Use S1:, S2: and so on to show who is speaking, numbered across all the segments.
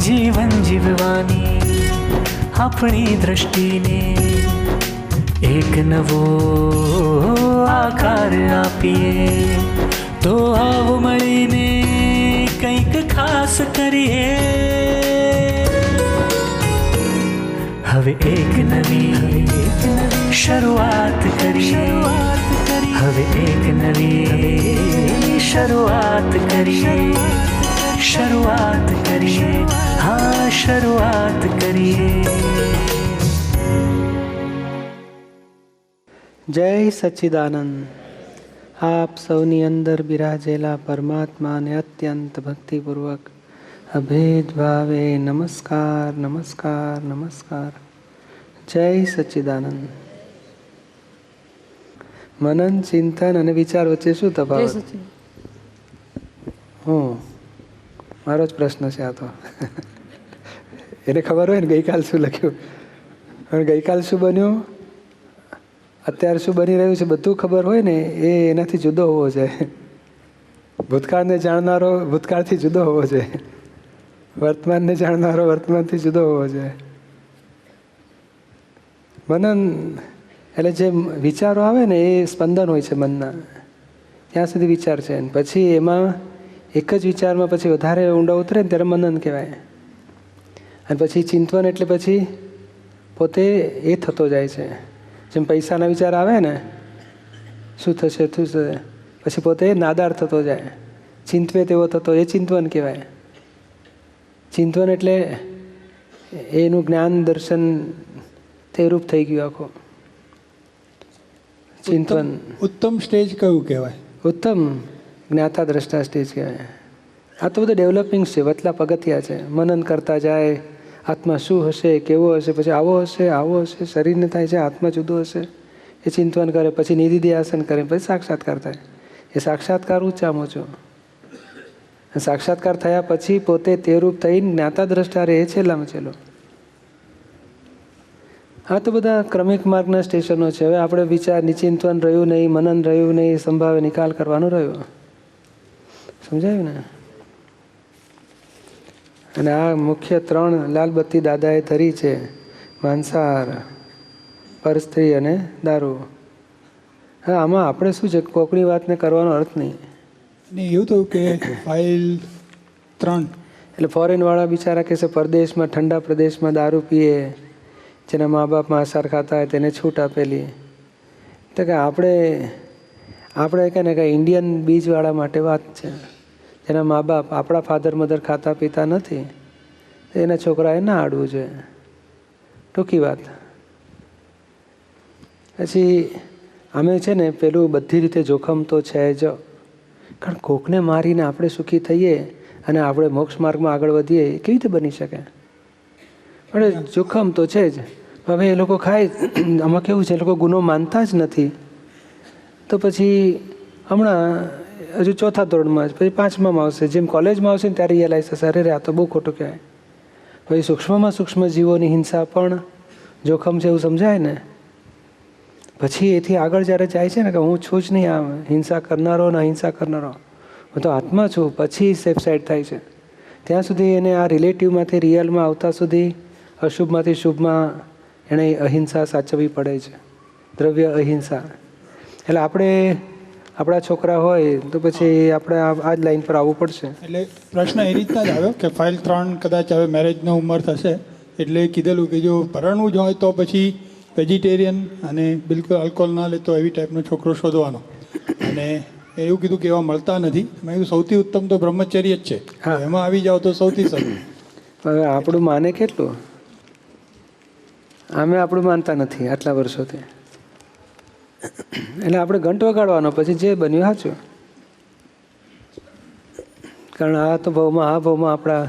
S1: જીવન જીવવાની આપણી દ્રષ્ટિને એક નવો આકાર આપીએ. તો આવો મળીને કંઈક ખાસ કરીએ. હવે એક નવી શરૂઆત કરીએ. હવે એક નવી શરૂઆત કરીએ. શરૂઆત કરીએ. હા, શરૂઆત કરીએ.
S2: જય સચ્ચિદાનંદ. આપ સૌની અંદર બિરાજેલા પરમાત્માને અત્યંત ભક્તિપૂર્વક અભેદ ભાવે નમસ્કાર, નમસ્કાર, નમસ્કાર. જય સચ્ચિદાનંદ. મનન, ચિંતન અને વિચાર વચ્ચે શું તફાવત? મારો જ પ્રશ્ન છે આ તો. એને ખબર હોય ને ગઈકાલ શું લખ્યું, અને ગઈકાલ શું બન્યું, અત્યારે શું બની રહ્યું છે, બધું ખબર હોય ને એ એનાથી જુદો હોવો જોઈએ. ભૂતકાળને જાણનારો ભૂતકાળથી જુદો હોવો જોઈએ. વર્તમાનને જાણનારો વર્તમાનથી જુદો હોવો જોઈએ. મનન એટલે જે વિચારો આવે ને એ સ્પંદન હોય છે મનના, ત્યાં સુધી વિચાર છે. પછી એમાં એક જ વિચારમાં પછી વધારે ઊંડા ઉતરે ને ત્યારે મનન કહેવાય. અને પછી ચિંતવન એટલે પછી પોતે એ થતો જાય છે. જેમ પૈસાના વિચાર આવે ને, શું થશે શું થશે, પછી પોતે નાદાર થતો જાય, ચિંતવે તેવો થતો, એ ચિંતવન કહેવાય. ચિંતવન એટલે એનું જ્ઞાન દર્શન તે રૂપ થઈ ગયું આખું ચિંતવન.
S3: ઉત્તમ સ્ટેજ કયું કહેવાય?
S2: ઉત્તમ જ્ઞાતા દ્રષ્ટા સ્ટેજ કહેવાય. આ તો બધું ડેવલપિંગ છે, વતલા પગથિયા છે. મનન કરતા જાય, આત્મા શું હશે, કેવો હશે, પછી આવો હશે, આવો હશે, શરીરને થાય છે, આત્મા જુદો હશે, એ ચિંતવન કરે. પછી નિધિધ્યાસન કરે, પછી સાક્ષાત્કાર થાય. એ સાક્ષાત્કાર ઊંચામાં ઊંચો. સાક્ષાત્કાર થયા પછી પોતે તે રૂપ થઈને જ્ઞાતા દ્રષ્ટા રહે, છેલ્લામાં છેલ્લો. આ તો બધા ક્રમિક માર્ગના સ્ટેશનો છે. હવે આપણે વિચાર નિચિંતવન રહ્યું નહીં, મનન રહ્યું નહીં, સંભાવે નિકાલ કરવાનું રહ્યું. સમજાયું ને? અને આ મુખ્ય 3 લાલબત્તી દાદાએ ધરી છે: માંસાહાર, પરસ્ત્રી અને દારૂ. હા, આમાં આપણે શું છે, કોકની વાતને કરવાનો અર્થ નહીં.
S3: એવું થયું કે ફાઇલ 3
S2: એટલે ફોરેનવાળા બિચારા કહેશે પરદેશમાં ઠંડા પ્રદેશમાં દારૂ પીએ, જેના મા બાપ માંસાહાર ખાતા હોય તેને છૂટ આપેલી. તો કે આપણે કહે ને કે ઇન્ડિયન બીજવાળા માટે વાત છે. જેના મા બાપ આપણા ફાધર મધર ખાતા પીતા નથી, એના છોકરાએ ના આડવું જોઈએ. ટૂંકી વાત. પછી અમે છે ને પેલું બધી રીતે જોખમ તો છે જ. કારણ કોકને મારીને આપણે સુખી થઈએ અને આપણે મોક્ષ માર્ગમાં આગળ વધીએ, એ કેવી રીતે બની શકે? પણ જોખમ તો છે જ. હવે એ લોકો ખાય, આમાં કેવું છે, એ લોકો ગુનો માનતા જ નથી. તો પછી હમણાં હજુ 4થા ધોરણમાં જ, પછી 5મામાં આવશે, જેમ કોલેજમાં આવશે ને ત્યારે રિયલાઇઝ થશે, અરે આ તો બહુ ખોટું કહેવાય. પછી સૂક્ષ્મમાં સૂક્ષ્મ જીવોની હિંસા પણ જોખમ છે એવું સમજાય ને. પછી એથી આગળ જ્યારે જાય છે ને કે હું છું જ નહીં આ હિંસા કરનારો ને અહિંસા કરનારો, હું તો આત્મા છું, પછી સેફ સાઈડ થાય છે. ત્યાં સુધી એને આ રિલેટિવમાંથી રિયલમાં આવતા સુધી અશુભમાંથી શુભમાં એણે અહિંસા સાચવવી પડે છે. દ્રવ્ય અહિંસા. એટલે આપણે આપણા છોકરા હોય તો પછી આપણે આ જ લાઈન પર આવવું પડશે.
S3: એટલે પ્રશ્ન એ રીતના જ આવ્યો કે ફાઇલ 3 કદાચ હવે મેરેજનો ઉંમર થશે એટલે કીધેલું કે જો પરણવું જ હોય તો પછી વેજીટેરિયન અને બિલકુલ આલ્કોહોલ ના લેતો એવી ટાઈપનો છોકરો શોધવાનો. અને એવું કીધું કે એવા મળતા નથી. મેં કીધું સૌથી ઉત્તમ તો બ્રહ્મચર્ય જ છે, એમાં આવી જાઓ તો સૌથી સારું.
S2: હવે આપણું માને કેટલું? અમે આપણું માનતા નથી આટલા વર્ષોથી. એટલે આપણે ઘંટ વગાડવાનો, પછી જે બન્યું સાચું. કારણ આ તો ભાવમાં આપણા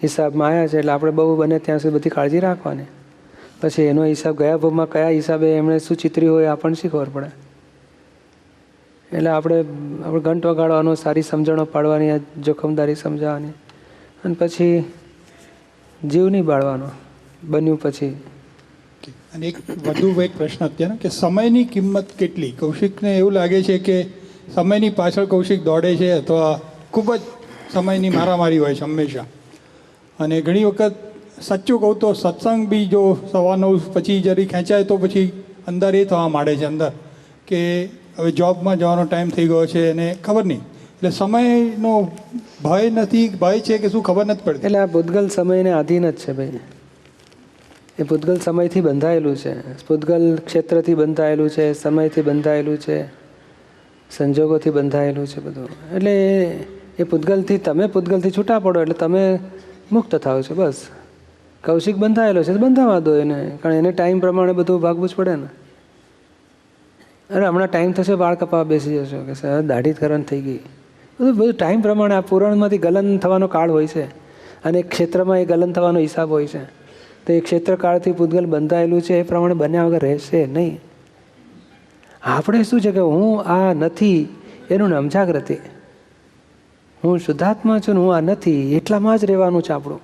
S2: હિસાબમાં આવ્યા છે, એટલે આપણે બહુ બને ત્યાં સુધી બધી કાળજી રાખવાની. પછી એનો હિસાબ ગયા ભાવમાં કયા હિસાબે એમણે શું ચિતર્યું હોય આપણને શી ખબર પડે. એટલે આપણે ઘંટ વગાડવાનો, સારી સમજણો પાડવાની, જોખમદારી સમજાવવાની, અને પછી જીવ નહીં બાળવાનો બન્યું પછી.
S3: અને એક પ્રશ્ન અત્યારે કે સમયની કિંમત કેટલી? કૌશિકને એવું લાગે છે કે સમયની પાછળ કૌશિક દોડે છે અથવા ખૂબ જ સમયની મારામારી હોય છે હંમેશા. અને ઘણી વખત સાચું કહું તો સત્સંગ બી જો 9:15 પછી જરી ખેંચાય તો પછી અંદર એ થવા માંડે છે અંદર કે હવે જોબમાં જવાનો ટાઈમ થઈ ગયો છે અને ખબર નહીં, એટલે સમયનો ભય નથી, ભય છે કે શું ખબર નથી પડતી.
S2: એટલે આ પૂતગલ સમયને આધીન જ છે ભાઈ. એ પૂતગલ સમયથી બંધાયેલું છે, પૂતગલ ક્ષેત્રથી બંધાયેલું છે, સમયથી બંધાયેલું છે, સંજોગોથી બંધાયેલું છે બધું. એટલે એ પૂતગલથી તમે પૂતગલથી છૂટા પડો એટલે તમે મુક્ત થાવ છો. બસ કૌશિક બંધાયેલો છે તો બંધાવા દો એને, કારણ એને ટાઈમ પ્રમાણે બધું ભાગવું જ પડે ને. અરે હમણાં ટાઈમ થશે વાળ કપાવા બેસી જશો કે સર દાઢી કરવાની થઈ ગઈ, બધું ટાઈમ પ્રમાણે. આ પુરાણમાંથી ગલન થવાનો કાળ હોય છે અને એક ક્ષેત્રમાં એ ગલન થવાનો હિસાબ હોય છે. તો એ ક્ષેત્રકાળથી પૂતગલ બંધાયેલું છે એ પ્રમાણે બન્યા વગર રહેશે નહીં. આપણે શું છે કે હું આ નથી એનું નામ જાગૃતિ. હું શુદ્ધાત્મા છું ને હું આ નથી એટલામાં જ રહેવાનું છે આપણું,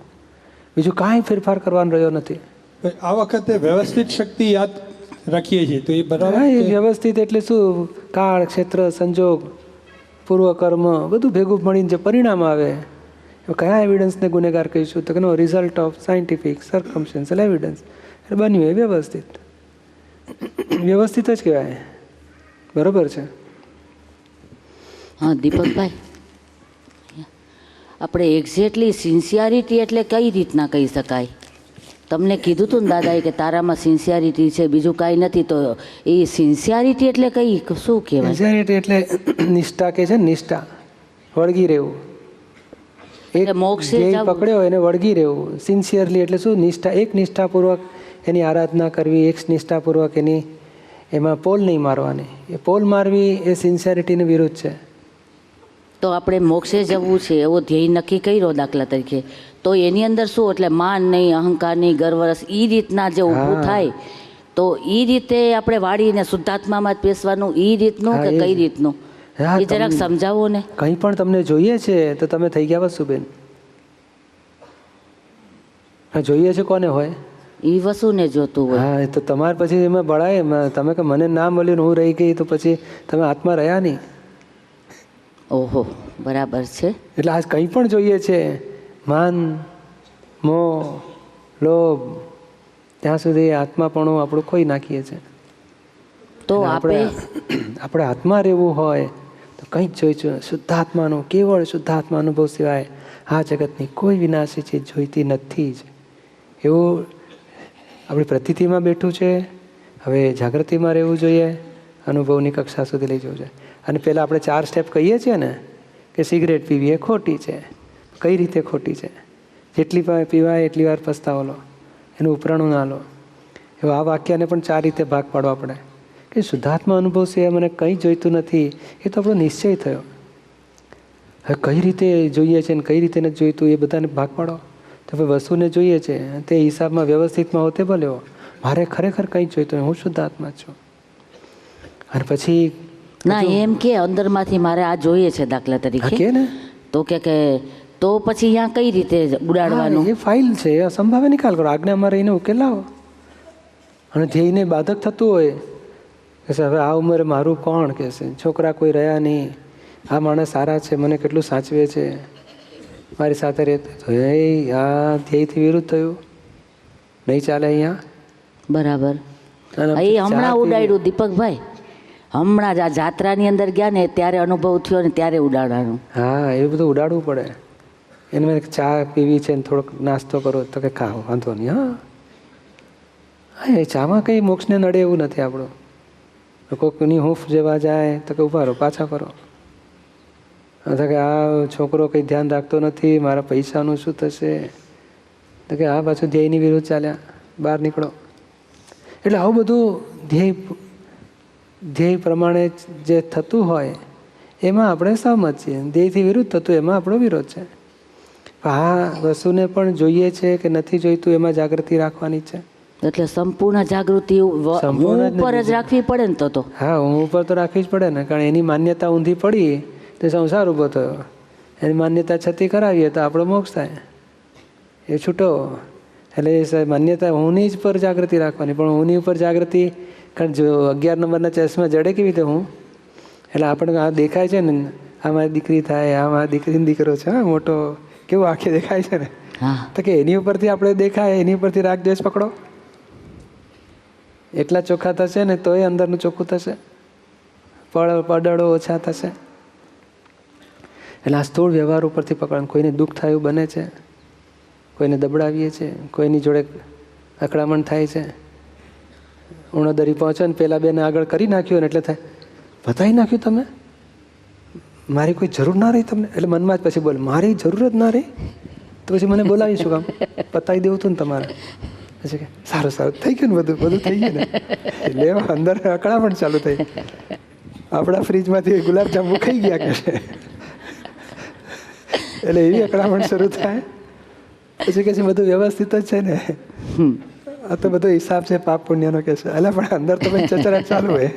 S2: બીજું કાંઈ ફેરફાર કરવાનો રહ્યો નથી.
S3: આ વખતે વ્યવસ્થિત શક્તિ યાદ રાખીએ છીએ તો એ બરાબર.
S2: હા, એ વ્યવસ્થિત એટલે શું? કાળ, ક્ષેત્ર, સંજોગ, પૂર્વકર્મ બધું ભેગું મળીને જે પરિણામ આવે કયા એવિડન્સને ગુનેગાર કહીશું? તો કે નો result of scientific circumstantial evidence. એટલે બન્યું એ વ્યવસ્થિત, વ્યવસ્થિત જ કહેવાય. બરોબર છે.
S4: હા દીપકભાઈ, આપણે એક્ઝેક્ટલી સિન્સિયરિટી એટલે કઈ રીતના કહી શકાય? તમને કીધું હતું ને દાદાએ કે તારામાં સિન્સિયરિટી છે, બીજું કાંઈ નથી. તો એ સિન્સિયરિટી એટલે કઈ શું કહેવાય?
S2: સિન્સિયરિટી એટલે નિષ્ઠા કે છે, નિષ્ઠા, વળગી રહેવું. એક ધ્યેય પકડ્યો એને વળગી રહેવું. સિન્સિયરલી એટલે શું? નિષ્ઠા, એક નિષ્ઠાપૂર્વક એની આરાધના કરવી, એક નિષ્ઠાપૂર્વક એની એમાં પોલ નહીં મારવાની. એ પોલ મારવી એ સિન્સિયરિટીની વિરુદ્ધ છે.
S4: તો આપણે મોક્ષે જવું છે એવો ધ્યેય નક્કી કર્યો દાખલા તરીકે, તો એની અંદર શું એટલે માન નહીં, અહંકાર નહીં, ગર્વરસ એ રીતના જે ઊભું થાય તો એ રીતે આપણે વાળીને શુદ્ધાત્મામાં જ બેસવાનું એ રીતનું કે કઈ રીતનું એ જરાક સમજાવો ને.
S2: કંઈ પણ તમને જોઈએ છે તો તમે થઈ ગયા વસુબેન. જોઈએ છે કોને હોય?
S4: એ વસુને જોતું હોય.
S2: હા, તો તમારે પછી એમાં બળાય. તમે કે મને ના મળ્યું હું રહી ગઈ, તો પછી તમે આત્મા રહ્યા નહીં.
S4: ઓહો, બરાબર છે.
S2: એટલે આજ કંઈ પણ જોઈએ છે, માન, મોહ, લોભ, ત્યાં સુધી આત્માપણું આપણું ખોઈ નાખીએ છીએ.
S4: તો આપણે
S2: આત્મા રહેવું હોય તો કંઈ જ જોઈશું શુદ્ધાત્માનું, કેવળ શુદ્ધાત્મા અનુભવ સિવાય આ જગતની કોઈ વિનાશી ચીજ જોઈતી નથી જ. એવું આપણી પ્રતીતિમાં બેઠું છે. હવે જાગૃતિમાં રહેવું જોઈએ, અનુભવની કક્ષા સુધી લઈ જવું જોઈએ. અને પહેલાં આપણે 4 સ્ટેપ કહીએ છીએ ને કે સિગરેટ પીવી એ ખોટી છે. કઈ રીતે ખોટી છે? જેટલી પીવાય એટલી વાર પસ્તાવો લો, એનું ઉપરાણું ના લો. એવું આ વાક્યને પણ 4 રીતે ભાગ પાડવા પડે કે શુદ્ધાત્મા અનુભવ છે મને કંઈ જોઈતું નથી, એ તો આપણો નિશ્ચય થયો. હવે કઈ રીતે જોઈએ છે ને કઈ રીતે નથી જોઈતું એ બધાને ભાગ પાડો. તો હવે વસ્તુને જોઈએ છે તે હિસાબમાં વ્યવસ્થિતમાં હોતે ભલે હો, મારે ખરેખર કંઈ જોઈતું હું શુદ્ધાત્મા છું. અને પછી
S4: ના એમ કે અંદરમાંથી મારે આ જોઈએ છે દાખલા તરીકે, તો કે તો પછી અહીંયા કઈ રીતે ઉડાડવાનું? એ
S2: ફાઇલ છે, એ સંભાવે નિકાલ કરો, આજ્ઞામાં રહીને ઉકેલ લાવો. અને ધ્યેયને બાધક થતું હોય કે હવે આ ઉંમરે મારું કોણ કે છે, છોકરા કોઈ રહ્યા નહીં, આ માણસ સારા છે, મને કેટલું સાચવે છે, મારી સાથે રહેતો, તો એ આ ધ્યેયથી વિરુદ્ધ થયું, નહીં ચાલે અહીંયા.
S4: બરાબર. એ હમણાં ઉડાડ્યું દીપકભાઈ, હમણાં જ આ જાત્રાની અંદર ગયા ને ત્યારે અનુભવ થયો ને ત્યારે ઉડાડવાનું.
S2: હા, એવું બધું ઉડાડવું પડે. એને મેં ચા પીવી છે ને થોડોક નાસ્તો કરો તો કે ખાઓ, વાંધો નહીં. હા, એ ચામાં કંઈ મોક્ષને નડે એવું નથી આપણું. કોઈની હૂંફ જેવા જાય તો કે ઉભા રહો, પાછા ફરો. અથવા કે આ છોકરો કંઈ ધ્યાન રાખતો નથી, મારા પૈસાનું શું થશે, તો કે આ પાછું ધ્યેયની વિરુદ્ધ ચાલ્યા, બહાર નીકળો. એટલે આવું બધું ધ્યેય પ્રમાણે જે થતું હોય એમાં આપણે સહમત છીએ. ધ્યેયથી વિરુદ્ધ થતું એમાં આપણો વિરોધ છે. આ વસ્તુને પણ જોઈએ છે કે નથી જોઈતું એમાં જાગૃતિ રાખવાની છે.
S4: એટલે સંપૂર્ણ જાગૃતિ ઉપર જ રાખવી પડે ને તો?
S2: હા, હું ઉપર તો રાખવી જ પડે ને, કારણ એની માન્યતા ઊંધી પડી તો સંસાર ઊભો થયો. એની માન્યતા છતી કરાવીએ તો આપણો મોક્ષ થાય, એ છૂટો. એટલે માન્યતા હુંની જ પર જાગૃતિ રાખવાની. પણ હુંની ઉપર જાગૃતિ, કારણ જો 11 નંબરના ચેસમાં જડે કેવી રીતે હું, એટલે આપણે આ દેખાય છે ને, આ મારી દીકરી થાય, આ મારી દીકરીની દીકરો છે, હા મોટો, કેવું આંખે દેખાય છે ને,
S4: હા
S2: તો કે એની ઉપરથી આપણે દેખાય એની ઉપરથી રાગ દ્વેષ પકડો, એટલા ચોખ્ખા થશે ને તોય અંદરનું ચોખ્ખું થશે, પડળો ઓછા થશે. એટલે આ સ્થૂળ વ્યવહાર ઉપરથી પકડવાનું. કોઈને દુઃખ થયું બને છે, કોઈને દબડાવીએ છીએ, કોઈની જોડે અકળામણ થાય છે, ઉણોદરી પહોંચો ને પેલા બેને આગળ કરી નાખ્યું ને એટલે થાય બતાવી નાખ્યું તમે, મારી કોઈ જરૂર ના રહી તમને. એટલે મનમાં જ પછી બોલે મારી જરૂર જ ના રહી તો પછી મને બોલાવીશું કામ, પતાવી દેવું હતું ને તમારે. પછી કે સારું સારું થઈ ગયું ને બધું થઈ ગયું ને. એટલે અંદર અકળામણ ચાલુ થઈ, આપણા ફ્રીજમાંથી ગુલાબજાંબુ ખાઈ ગયા કે છે. એટલે એવી અકળામણ શરૂ થાય. પછી કે છે બધું વ્યવસ્થિત જ છે ને, આ તો બધો હિસાબ છે પાપ પુણ્યનો કે છે. એટલે પણ અંદર તો પછી ચચરાટ ચાલુ હોય.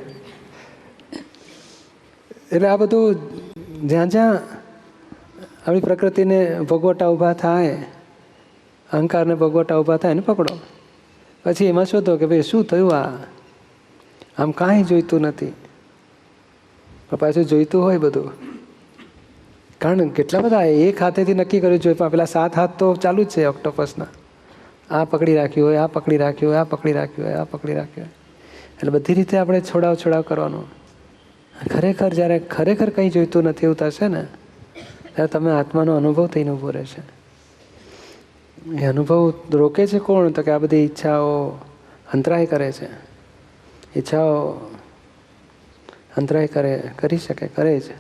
S2: એટલે આ બધું જ્યાં જ્યાં આપણી પ્રકૃતિને ભોગવટા ઊભા થાય, અહંકારને ભોગવટા ઊભા થાય ને પકડો. પછી એમાં શોધો કે ભાઈ શું થયું, આમ કાંઈ જોઈતું નથી, પણ પાછું જોઈતું હોય બધું. કારણ કેટલા બધા એક હાથેથી નક્કી કર્યું જોઈએ, પણ પેલા 7 હાથ તો ચાલુ જ છે ઓક્ટોપસના. આ પકડી રાખ્યું હોય, આ પકડી રાખ્યું હોય, આ પકડી રાખ્યું હોય, આ પકડી રાખ્યું હોય. એટલે બધી રીતે આપણે છોડાવ કરવાનો. ખરેખર જ્યારે ખરેખર કંઈ જોઈતું નથી એવું થશે ને ત્યારે તમે આત્માનો અનુભવ થઈને ઊભો રહેશે. એ અનુભવ રોકે છે કોણ? તો કે આ બધી ઈચ્છાઓ અંતરાય કરે છે. ઈચ્છાઓ અંતરાય કરી શકે, કરે છે.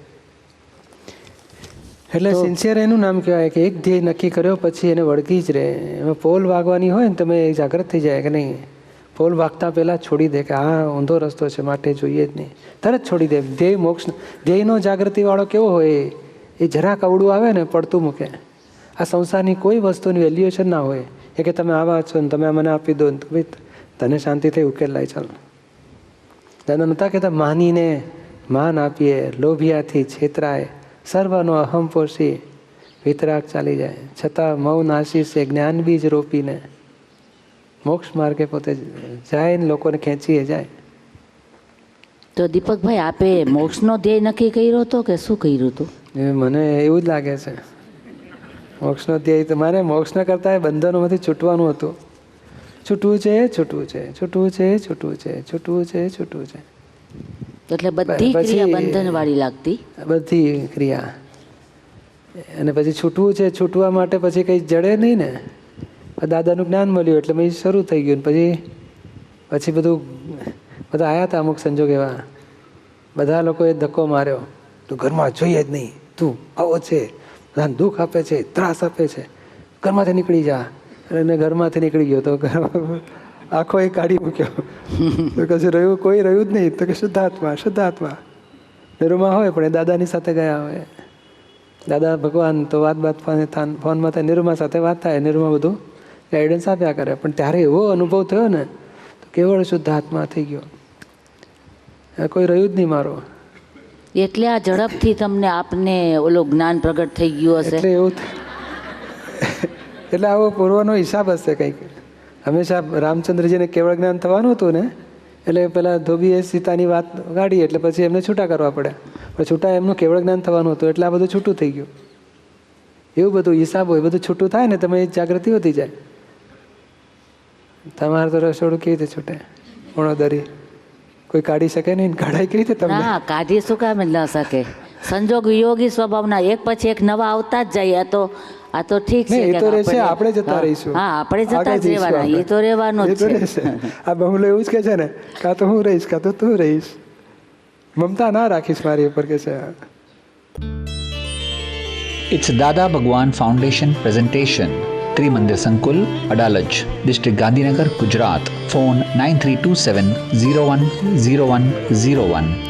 S2: એટલે સિન્સિયર એનું નામ કહેવાય કે એક ધ્યેય નક્કી કર્યો પછી એને વળગી જ રહે. એમાં પોલ વાગવાની હોય ને તમે જાગૃત થઈ જાય કે નહીં, પોલ વાગતા પહેલાં છોડી દે કે આ ઊંધો રસ્તો છે માટે જોઈએ જ નહીં, તરત છોડી દે. ધ્યેય મોક્ષ, ધ્યેયનો જાગૃતિવાળો કેવો હોય, એ જરાક અવળું આવે ને પડતું મૂકે. આ સંસારની કોઈ વસ્તુની વેલ્યુએશન ના હોય એ કે તમે આવા છો ને તમે મને આપી દો ને ભાઈ તને શાંતિ થઈ ઉકેલ લાય ચાલો. દાદા નહોતા કહેતા માનીને માન આપીએ, લોભિયાથી છેતરાય, સર્વનો અહમ પોષી વિતરાગ ચાલી જાય, છતાં મૌન આશીષે જ્ઞાન બીજ રોપીને મોક્ષ માર્ગે પોતે જાય ને લોકોને ખેંચીએ જાય.
S4: તો દીપકભાઈ આપે મોક્ષનો ધ્યેય નક્કી કર્યો હતો કે શું કર્યું હતું?
S2: મને એવું જ લાગે છે મોક્ષનો ધ્યેય તો મારે મોક્ષના કરતાં બંધનોમાંથી છૂટવાનું હતું. છૂટવું છે, છૂટવું છે, છૂટવું છે, છૂટવું છે, છૂટવું છે, છૂટવું છે.
S4: એટલે બધી ક્રિયા બંધન વાળી લાગતી,
S2: બધી ક્રિયા. અને પછી છૂટવું છે, છૂટવા માટે પછી કંઈ જડે નહીં ને. દાદાનું જ્ઞાન મળ્યું એટલે પછી શરૂ થઈ ગયું. પછી બધા આવ્યા હતા અમુક સંજોગ એવા, બધા લોકોએ ધક્કો માર્યો, તું ઘરમાં જોઈએ જ નહીં, તું આવો છે, બધાને દુઃખ આપે છે, ત્રાસ આપે છે, ઘરમાંથી નીકળી જા. અને ઘરમાંથી નીકળી ગયો તો આખો એ કાઢી મૂક્યો. તો કશું રહ્યું, કોઈ રહ્યું જ નહીં. તો કે શુદ્ધાત્મા શુદ્ધાત્મા નિરૂમાં હોય પણ એ દાદાની સાથે ગયા હોય. દાદા ભગવાન તો વાત ફોનમાં થાય, નિરૂમા સાથે વાત થાય, નિરૂમા બધું ગાઈડન્સ આપ્યા કરે. પણ ત્યારે એવો અનુભવ થયો ને તો કેવળ શુદ્ધાત્મા થઈ ગયો, કોઈ રહ્યું જ નહીં મારો.
S4: એટલે આ ઝડપથી તમને આપને ઓલો જ્ઞાન પ્રગટ થઈ ગયું હશે.
S2: એટલે એવું એટલે આવો પૂર્વનો હિસાબ હશે કંઈક. હંમેશા રામચંદ્રજીને કેવળ જ્ઞાન થવાનું હતું ને, એટલે પેલા ધોબીએ સીતાની વાત કાઢી એટલે પછી એમને છૂટા કરવા પડ્યા. પણ છૂટા એમનું કેવળ જ્ઞાન થવાનું હતું એટલે આ બધું છૂટું થઈ ગયું. એવું બધું હિસાબ હોય, બધું છૂટું થાય ને તમે જાગૃતિ વધી જાય. તમારે તો રસોડું કેવી રીતે છૂટે? ઉણોદરી કોઈ કાઢી શકે નહીં, કાઢાય કેવી રીતે તમને?
S4: ના, કાઢી શું કામ ન શકે? સંજોગ વિયોગી સ્વભાવના એક પછી એક નવા આવતા જ જાય. આ તો ઠીક છે,
S2: એ તો રહેશે, આપણે જતા રહીશું.
S4: હા, આપણે જતા જ રહેવાના, એ તો રહેવાનું જ છે.
S2: આ બંગલો એવું જ કે છે ને, કાં તો હું રહીશ કાં તો તું રહીશ, મમતા ના રાખીશ મારી ઉપર કે છે.
S5: It's Dada Bhagwan Foundation presentation. Trimandir Sankul, Adalaj, District Gandhinagar, Gujarat. Phone 9327 010101.